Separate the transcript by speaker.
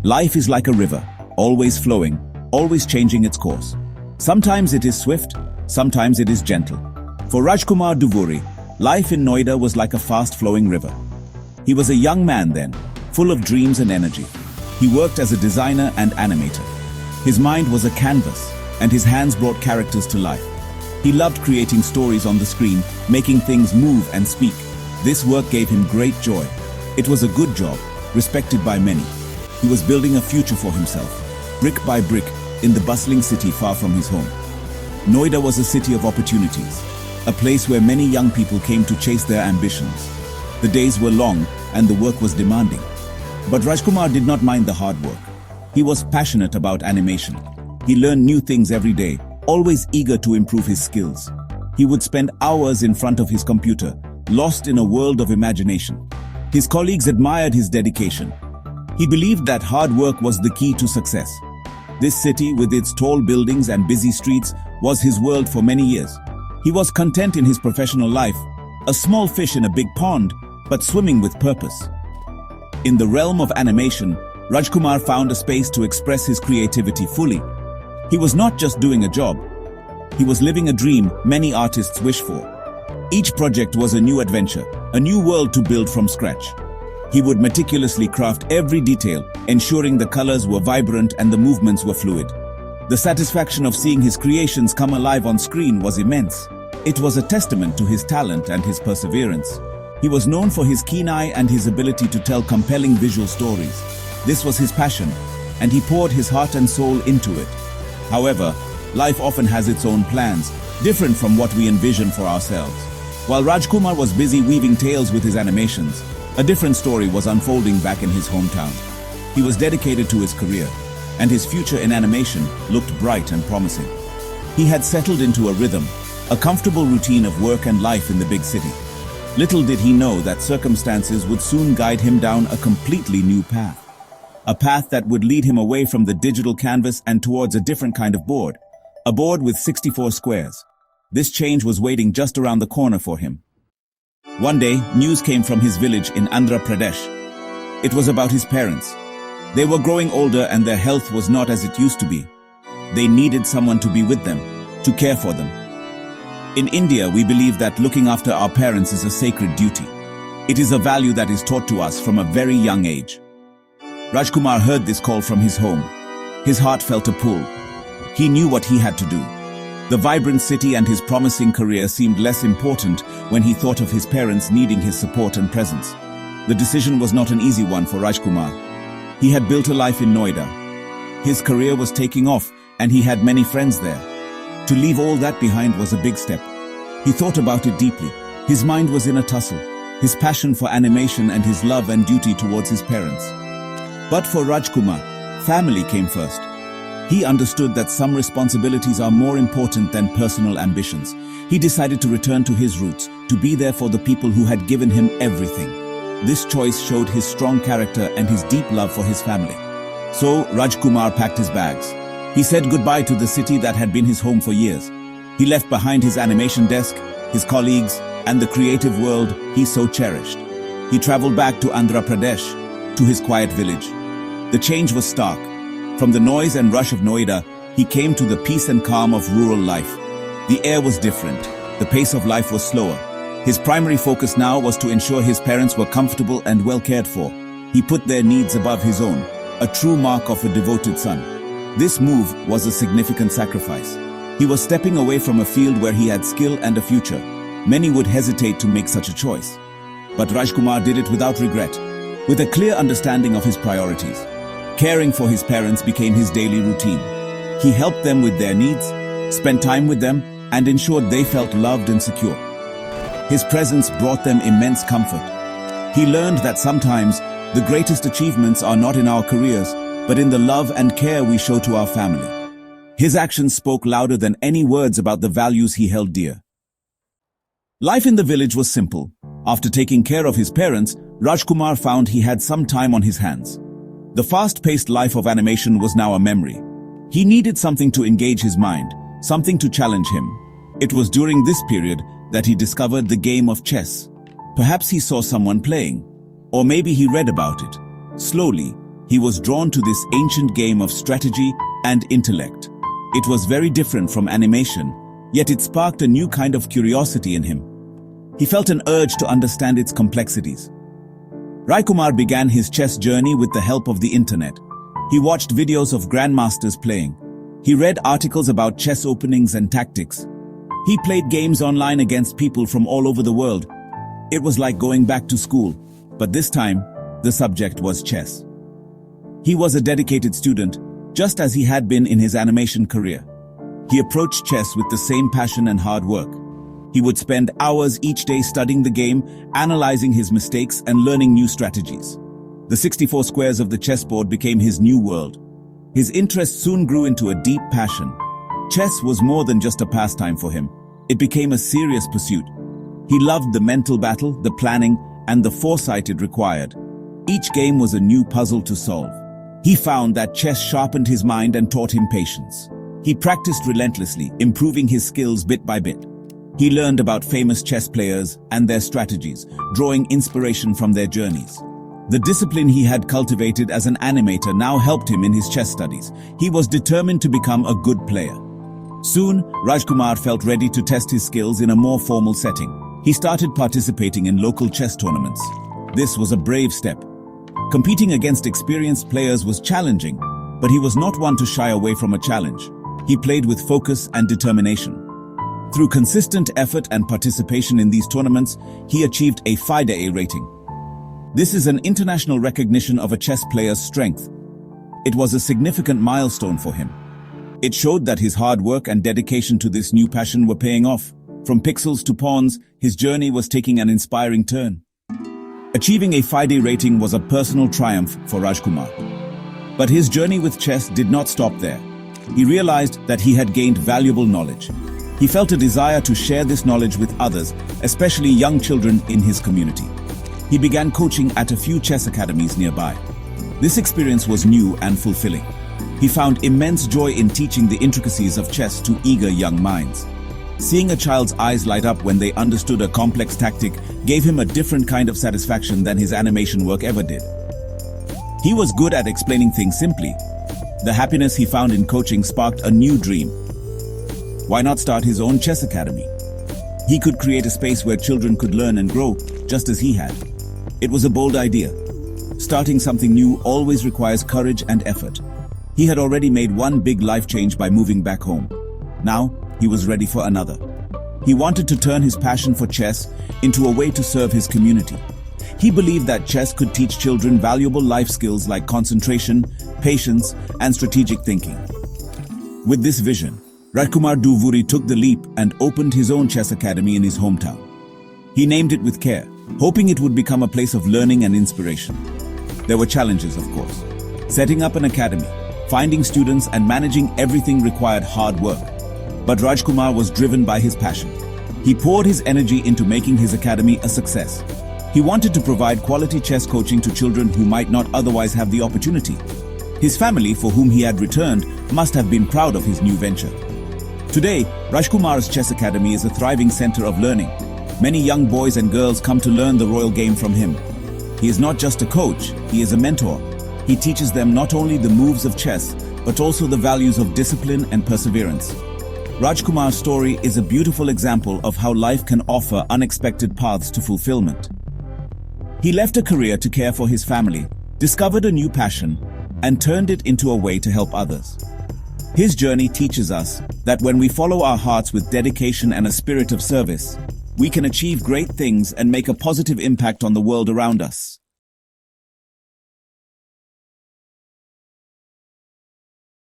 Speaker 1: Life is like a river, always flowing, always changing its course. Sometimes it is swift, sometimes it is gentle. For Rajkumar Duvuri, life in Noida was like a fast-flowing river. He was a young man then, full of dreams and energy. He worked as a designer and animator. His mind was a canvas, and his hands brought characters to life. He loved creating stories on the screen, making things move and speak. This work gave him great joy. It was a good job, respected by many. He was building a future for himself, brick by brick, in the bustling city far from his home. Noida was a city of opportunities, a place where many young people came to chase their ambitions. The days were long and the work was demanding. But Rajkumar did not mind the hard work. He was passionate about animation. He learned new things every day, always eager to improve his skills. He would spend hours in front of his computer, lost in a world of imagination. His colleagues admired his dedication. He believed that hard work was the key to success. This city, with its tall buildings and busy streets, was his world for many years. He was content in his professional life, a small fish in a big pond, but swimming with purpose. In the realm of animation, Rajkumar found a space to express his creativity fully. He was not just doing a job. He was living a dream many artists wish for. Each project was a new adventure, a new world to build from scratch. He would meticulously craft every detail, ensuring the colors were vibrant and the movements were fluid. The satisfaction of seeing his creations come alive on screen was immense. It was a testament to his talent and his perseverance. He was known for his keen eye and his ability to tell compelling visual stories. This was his passion, and he poured his heart and soul into it. However, life often has its own plans, different from what we envision for ourselves. While Rajkumar was busy weaving tales with his animations, a different story was unfolding back in his hometown. He was dedicated to his career, and his future in animation looked bright and promising. He had settled into a rhythm, a comfortable routine of work and life in the big city. Little did he know that circumstances would soon guide him down a completely new path. A path that would lead him away from the digital canvas and towards a different kind of board. A board with 64 squares. This change was waiting just around the corner for him. One day, news came from his village in Andhra Pradesh. It was about his parents. They were growing older and their health was not as it used to be. They needed someone to be with them, to care for them. In India, we believe that looking after our parents is a sacred duty. It is a value that is taught to us from a very young age. Rajkumar heard this call from his home. His heart felt a pull. He knew what he had to do. The vibrant city and his promising career seemed less important when he thought of his parents needing his support and presence. The decision was not an easy one for Rajkumar. He had built a life in Noida. His career was taking off and he had many friends there. To leave all that behind was a big step. He thought about it deeply. His mind was in a tussle, his passion for animation and his love and duty towards his parents. But for Rajkumar, family came first. He understood that some responsibilities are more important than personal ambitions. He decided to return to his roots, to be there for the people who had given him everything. This choice showed his strong character and his deep love for his family. So Rajkumar packed his bags. He said goodbye to the city that had been his home for years. He left behind his animation desk, his colleagues, and the creative world he so cherished. He traveled back to Andhra Pradesh, to his quiet village. The change was stark. From the noise and rush of Noida, he came to the peace and calm of rural life. The air was different. The pace of life was slower. His primary focus now was to ensure his parents were comfortable and well cared for. He put their needs above his own, a true mark of a devoted son. This move was a significant sacrifice. He was stepping away from a field where he had skill and a future. Many would hesitate to make such a choice. But Rajkumar did it without regret, with a clear understanding of his priorities. Caring for his parents became his daily routine. He helped them with their needs, spent time with them, and ensured they felt loved and secure. His presence brought them immense comfort. He learned that sometimes the greatest achievements are not in our careers, but in the love and care we show to our family. His actions spoke louder than any words about the values he held dear. Life in the village was simple. After taking care of his parents, Rajkumar found he had some time on his hands. The fast-paced life of animation was now a memory. He needed something to engage his mind, something to challenge him. It was during this period that he discovered the game of chess. Perhaps he saw someone playing, or maybe he read about it. Slowly, He was drawn to this ancient game of strategy and intellect. It was very different from animation, yet it sparked a new kind of curiosity in him. He felt an urge to understand its complexities. Rajkumar began his chess journey with the help of the internet. He watched videos of grandmasters playing. He read articles about chess openings and tactics. He played games online against people from all over the world. It was like going back to school, but this time, the subject was chess. He was a dedicated student, just as he had been in his animation career. He approached chess with the same passion and hard work. He would spend hours each day studying the game, analyzing his mistakes, and learning new strategies. The 64 squares of the chessboard became his new world. His interest soon grew into a deep passion. Chess was more than just a pastime for him. It became a serious pursuit. He loved the mental battle, the planning, and the foresight it required. Each game was a new puzzle to solve. He found that chess sharpened his mind and taught him patience. He practiced relentlessly, improving his skills bit by bit. He learned about famous chess players and their strategies, drawing inspiration from their journeys. The discipline he had cultivated as an animator now helped him in his chess studies. He was determined to become a good player. Soon, Rajkumar felt ready to test his skills in a more formal setting. He started participating in local chess tournaments. This was a brave step. Competing against experienced players was challenging, but he was not one to shy away from a challenge. He played with focus and determination. Through consistent effort and participation in these tournaments, he achieved a FIDE rating. This is an international recognition of a chess player's strength. It was a significant milestone for him. It showed that his hard work and dedication to this new passion were paying off. From pixels to pawns, his journey was taking an inspiring turn. Achieving a FIDE rating was a personal triumph for Rajkumar. But his journey with chess did not stop there. He realized that he had gained valuable knowledge. He felt a desire to share this knowledge with others, especially young children in his community. He began coaching at a few chess academies nearby. This experience was new and fulfilling. He found immense joy in teaching the intricacies of chess to eager young minds. Seeing a child's eyes light up when they understood a complex tactic gave him a different kind of satisfaction than his animation work ever did. He was good at explaining things simply. The happiness he found in coaching sparked a new dream. Why not start his own chess academy? He could create a space where children could learn and grow, just as he had. It was a bold idea. Starting something new always requires courage and effort. He had already made one big life change by moving back home. Now, he was ready for another. He wanted to turn his passion for chess into a way to serve his community. He believed that chess could teach children valuable life skills like concentration, patience, and strategic thinking. With this vision, Rajkumar Duvuri took the leap and opened his own chess academy in his hometown. He named it with care, hoping it would become a place of learning and inspiration. There were challenges, of course. Setting up an academy, finding students, and managing everything required hard work. But Rajkumar was driven by his passion. He poured his energy into making his academy a success. He wanted to provide quality chess coaching to children who might not otherwise have the opportunity. His family, for whom he had returned, must have been proud of his new venture. Today, Rajkumar's Chess Academy is a thriving center of learning. Many young boys and girls come to learn the royal game from him. He is not just a coach, he is a mentor. He teaches them not only the moves of chess, but also the values of discipline and perseverance. Rajkumar's story is a beautiful example of how life can offer unexpected paths to fulfillment. He left a career to care for his family, discovered a new passion, and turned it into a way to help others. His journey teaches us that when we follow our hearts with dedication and a spirit of service, we can achieve great things and make a positive impact on the world around us.